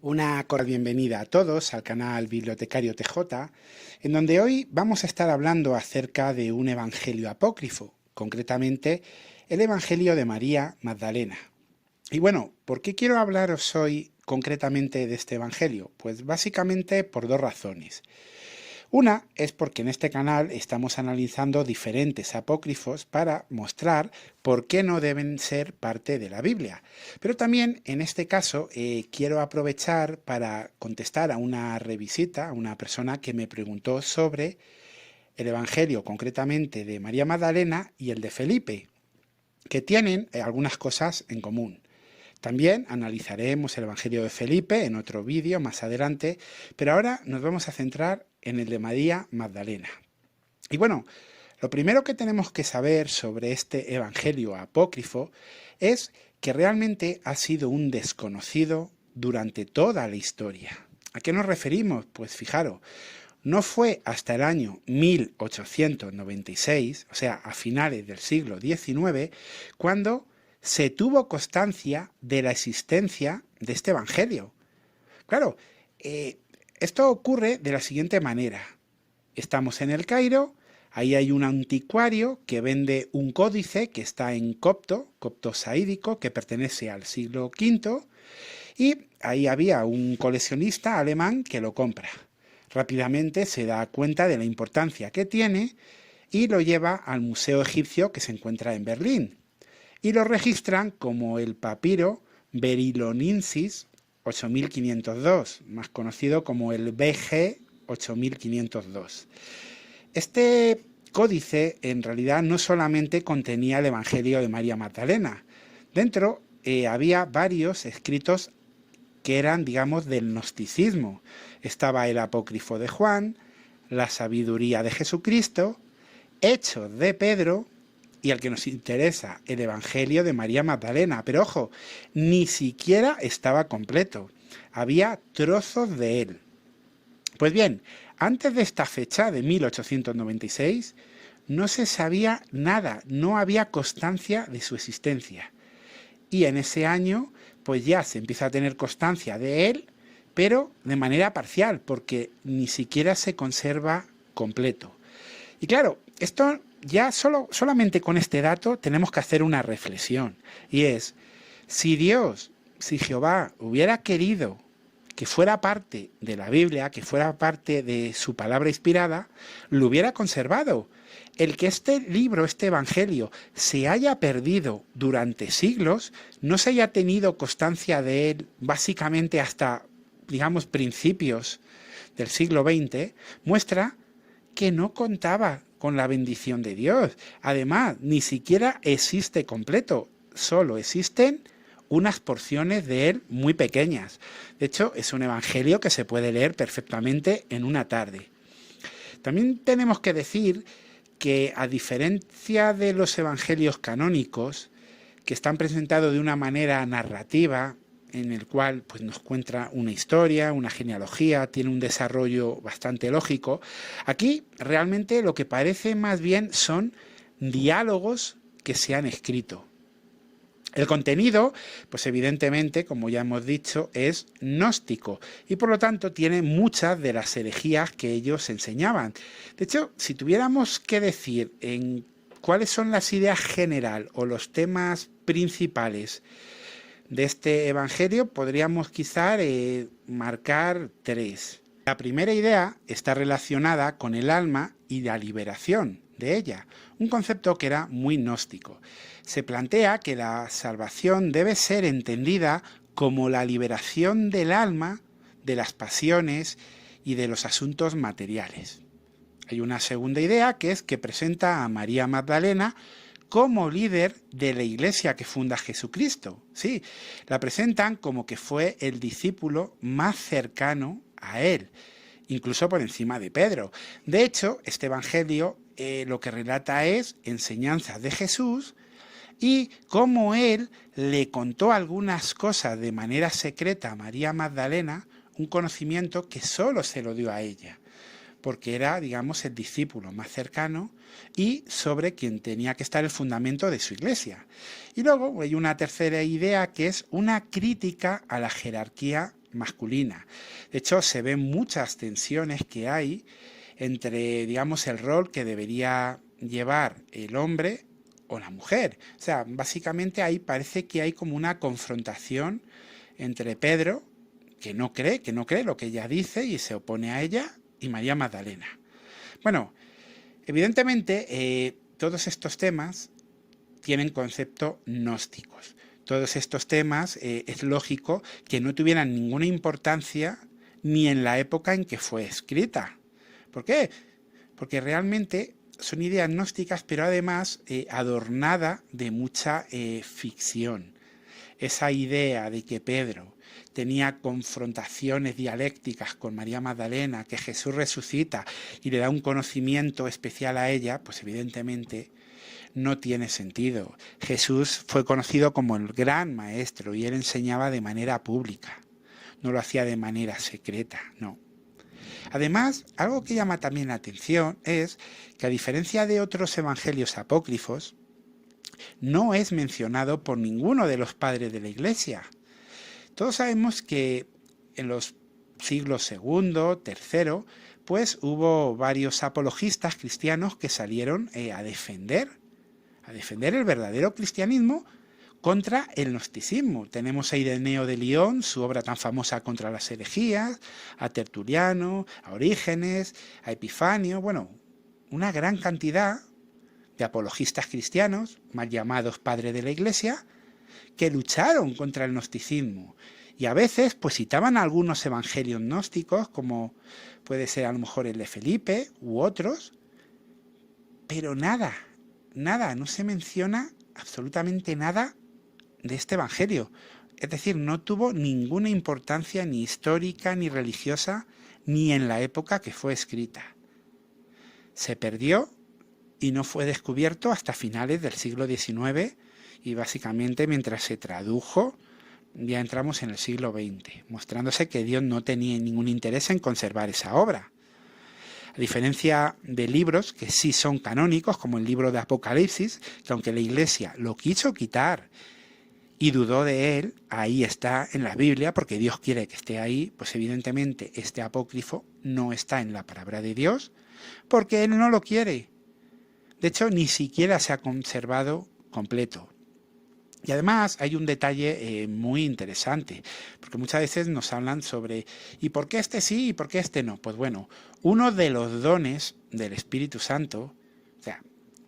Una cordial bienvenida a todos al canal Bibliotecario TJ, en donde hoy vamos a estar hablando acerca de un evangelio apócrifo, concretamente el Evangelio de María Magdalena. Y bueno, ¿por qué quiero hablaros hoy concretamente de este evangelio? Pues básicamente por dos razones. Una es porque en este canal estamos analizando diferentes apócrifos para mostrar por qué no deben ser parte de la Biblia. Pero también en este caso quiero aprovechar para contestar a una revisita, a una persona que me preguntó sobre el Evangelio concretamente de María Magdalena y el de Felipe, que tienen algunas cosas en común. También analizaremos el Evangelio de Felipe en otro vídeo más adelante, pero ahora nos vamos a centrar en el de María Magdalena. Y bueno, lo primero que tenemos que saber sobre este Evangelio apócrifo es que realmente ha sido un desconocido durante toda la historia. ¿A qué nos referimos? Pues fijaros, no fue hasta el año 1896, o sea, a finales del siglo XIX, cuando se tuvo constancia de la existencia de este evangelio. Claro, esto ocurre de la siguiente manera. Estamos en el Cairo, ahí hay un anticuario que vende un códice que está en copto saídico, que pertenece al siglo V, y ahí había un coleccionista alemán que lo compra. Rápidamente se da cuenta de la importancia que tiene y lo lleva al Museo Egipcio que se encuentra en Berlín. Y lo registran como el papiro Beryllonensis 8502, más conocido como el BG 8502. Este códice en realidad no solamente contenía el Evangelio de María Magdalena. Dentro había varios escritos que eran, digamos, del gnosticismo. Estaba el apócrifo de Juan, la sabiduría de Jesucristo, Hechos de Pedro y el que nos interesa, el Evangelio de María Magdalena. Pero ojo, ni siquiera estaba completo. Había trozos de él. Pues bien, antes de esta fecha de 1896, no se sabía nada, no había constancia de su existencia. Y en ese año, pues ya se empieza a tener constancia de él, pero de manera parcial, porque ni siquiera se conserva completo. Y claro, esto ya solamente con este dato tenemos que hacer una reflexión, y es, si Jehová hubiera querido que fuera parte de la Biblia, que fuera parte de su palabra inspirada, lo hubiera conservado. El que este libro, este evangelio, se haya perdido durante siglos, no se haya tenido constancia de él básicamente hasta, digamos, principios del siglo XX, muestra que no contaba con la bendición de Dios. Además, ni siquiera existe completo, solo existen unas porciones de él muy pequeñas. De hecho, es un evangelio que se puede leer perfectamente en una tarde. También tenemos que decir que, a diferencia de los evangelios canónicos, que están presentados de una manera narrativa, en el cual pues, nos cuenta una historia, una genealogía, tiene un desarrollo bastante lógico, aquí realmente lo que parece más bien son diálogos que se han escrito. El contenido, pues evidentemente, como ya hemos dicho, es gnóstico y por lo tanto tiene muchas de las herejías que ellos enseñaban. De hecho, si tuviéramos que decir en cuáles son las ideas generales o los temas principales de este evangelio, podríamos quizá marcar tres. La primera idea está relacionada con el alma y la liberación de ella, un concepto que era muy gnóstico. Se plantea que la salvación debe ser entendida como la liberación del alma de las pasiones y de los asuntos materiales. Hay una segunda idea que es que presenta a María Magdalena como líder de la iglesia que funda Jesucristo. Sí, la presentan como que fue el discípulo más cercano a él, incluso por encima de Pedro. De hecho, este evangelio lo que relata es enseñanzas de Jesús y cómo él le contó algunas cosas de manera secreta a María Magdalena, un conocimiento que solo se lo dio a ella, porque era, digamos, el discípulo más cercano y sobre quien tenía que estar el fundamento de su iglesia. Y luego hay una tercera idea que es una crítica a la jerarquía masculina. De hecho, se ven muchas tensiones que hay entre, digamos, el rol que debería llevar el hombre o la mujer. O sea, básicamente ahí parece que hay como una confrontación entre Pedro, que no cree lo que ella dice y se opone a ella, y María Magdalena. Bueno, evidentemente todos estos temas tienen conceptos gnósticos. Todos estos temas es lógico que no tuvieran ninguna importancia ni en la época en que fue escrita. ¿Por qué? Porque realmente son ideas gnósticas, pero además adornada de mucha ficción. Esa idea de que Pedro tenía confrontaciones dialécticas con María Magdalena, que Jesús resucita y le da un conocimiento especial a ella, pues evidentemente no tiene sentido. Jesús fue conocido como el gran maestro y él enseñaba de manera pública, no lo hacía de manera secreta, no. Además, algo que llama también la atención es que, a diferencia de otros evangelios apócrifos, no es mencionado por ninguno de los padres de la Iglesia. Todos sabemos que en los siglos II, III, pues hubo varios apologistas cristianos que salieron a defender el verdadero cristianismo contra el gnosticismo. Tenemos a Ireneo de León, su obra tan famosa contra las herejías, a Tertuliano, a Orígenes, a Epifanio, bueno, una gran cantidad de apologistas cristianos, mal llamados padres de la Iglesia, que lucharon contra el gnosticismo. Y a veces pues citaban algunos evangelios gnósticos, como puede ser a lo mejor el de Felipe u otros, pero nada, no se menciona absolutamente nada de este evangelio. Es decir, no tuvo ninguna importancia ni histórica ni religiosa, ni en la época que fue escrita. Se perdió y no fue descubierto hasta finales del siglo XIX, y básicamente mientras se tradujo ya entramos en el siglo XX, mostrándose que Dios no tenía ningún interés en conservar esa obra. A diferencia de libros que sí son canónicos, como el libro de Apocalipsis, que aunque la Iglesia lo quiso quitar y dudó de él, ahí está en la Biblia, porque Dios quiere que esté ahí, pues evidentemente este apócrifo no está en la palabra de Dios, porque Él no lo quiere. De hecho, ni siquiera se ha conservado completo. Y además hay un detalle muy interesante, porque muchas veces nos hablan sobre ¿y por qué este sí y por qué este no? Pues bueno, uno de los dones del Espíritu Santo, o sea,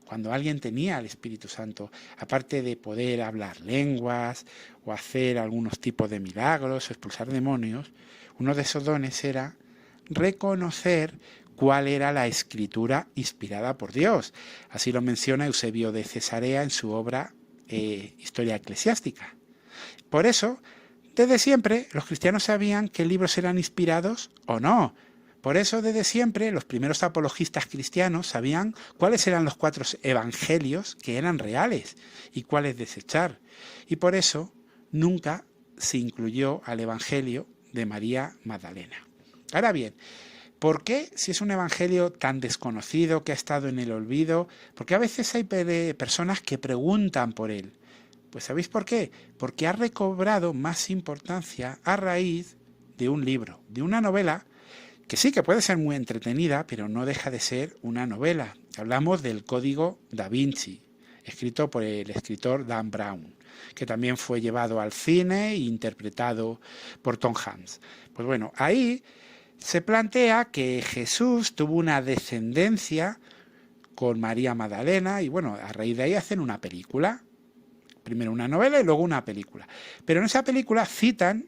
cuando alguien tenía el Espíritu Santo, aparte de poder hablar lenguas o hacer algunos tipos de milagros o expulsar demonios, uno de esos dones era reconocer cuál era la escritura inspirada por Dios. Así lo menciona Eusebio de Cesarea en su obra Historia Eclesiástica. Por eso, desde siempre, los cristianos sabían qué libros eran inspirados o no. Por eso, desde siempre, los primeros apologistas cristianos sabían cuáles eran los 4 evangelios que eran reales y cuáles desechar. Y por eso, nunca se incluyó al evangelio de María Magdalena. Ahora bien, ¿por qué, si es un evangelio tan desconocido que ha estado en el olvido, por qué a veces hay personas que preguntan por él? Pues ¿sabéis por qué? Porque ha recobrado más importancia a raíz de un libro, de una novela, que sí que puede ser muy entretenida, pero no deja de ser una novela. Hablamos del Código Da Vinci, escrito por el escritor Dan Brown, que también fue llevado al cine e interpretado por Tom Hanks. Pues bueno, ahí se plantea que Jesús tuvo una descendencia con María Magdalena y bueno, a raíz de ahí hacen una película. Primero una novela y luego una película. Pero en esa película citan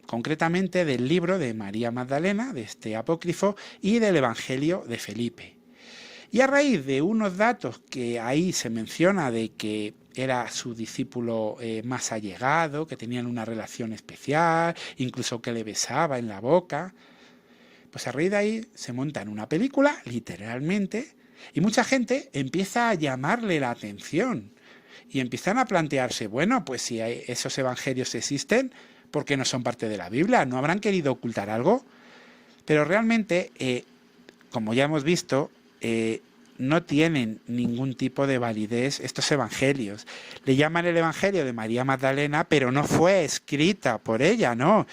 concretamente del libro de María Magdalena, de este apócrifo, y del Evangelio de Felipe. Y a raíz de unos datos que ahí se menciona de que era su discípulo más allegado, que tenían una relación especial, incluso que le besaba en la boca, pues a raíz de ahí se monta en una película, literalmente, y mucha gente empieza a llamarle la atención y empiezan a plantearse, bueno, pues si esos evangelios existen, ¿por qué no son parte de la Biblia? ¿No habrán querido ocultar algo? Pero realmente, como ya hemos visto, no tienen ningún tipo de validez estos evangelios. Le llaman el evangelio de María Magdalena, pero no fue escrita por ella, ¿no?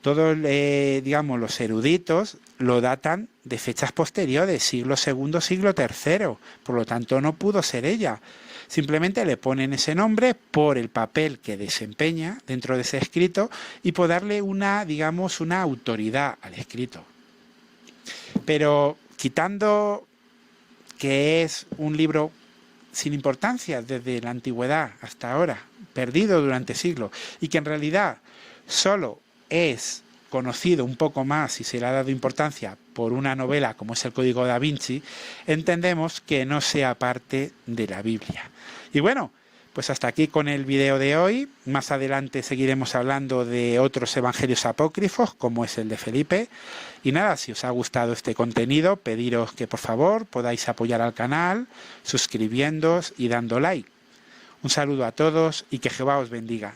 todos, digamos, los eruditos lo datan de fechas posteriores, siglo II, siglo III, por lo tanto no pudo ser ella. Simplemente le ponen ese nombre por el papel que desempeña dentro de ese escrito y por darle una, digamos, una autoridad al escrito. Pero quitando que es un libro sin importancia desde la antigüedad hasta ahora, perdido durante siglos, y que en realidad solo es conocido un poco más y se le ha dado importancia por una novela como es el Código Da Vinci, entendemos que no sea parte de la Biblia. Y bueno, pues hasta aquí con el vídeo de hoy. Más adelante seguiremos hablando de otros evangelios apócrifos, como es el de Felipe. Y nada, si os ha gustado este contenido, pediros que por favor podáis apoyar al canal, suscribiéndoos y dando like. Un saludo a todos y que Jehová os bendiga.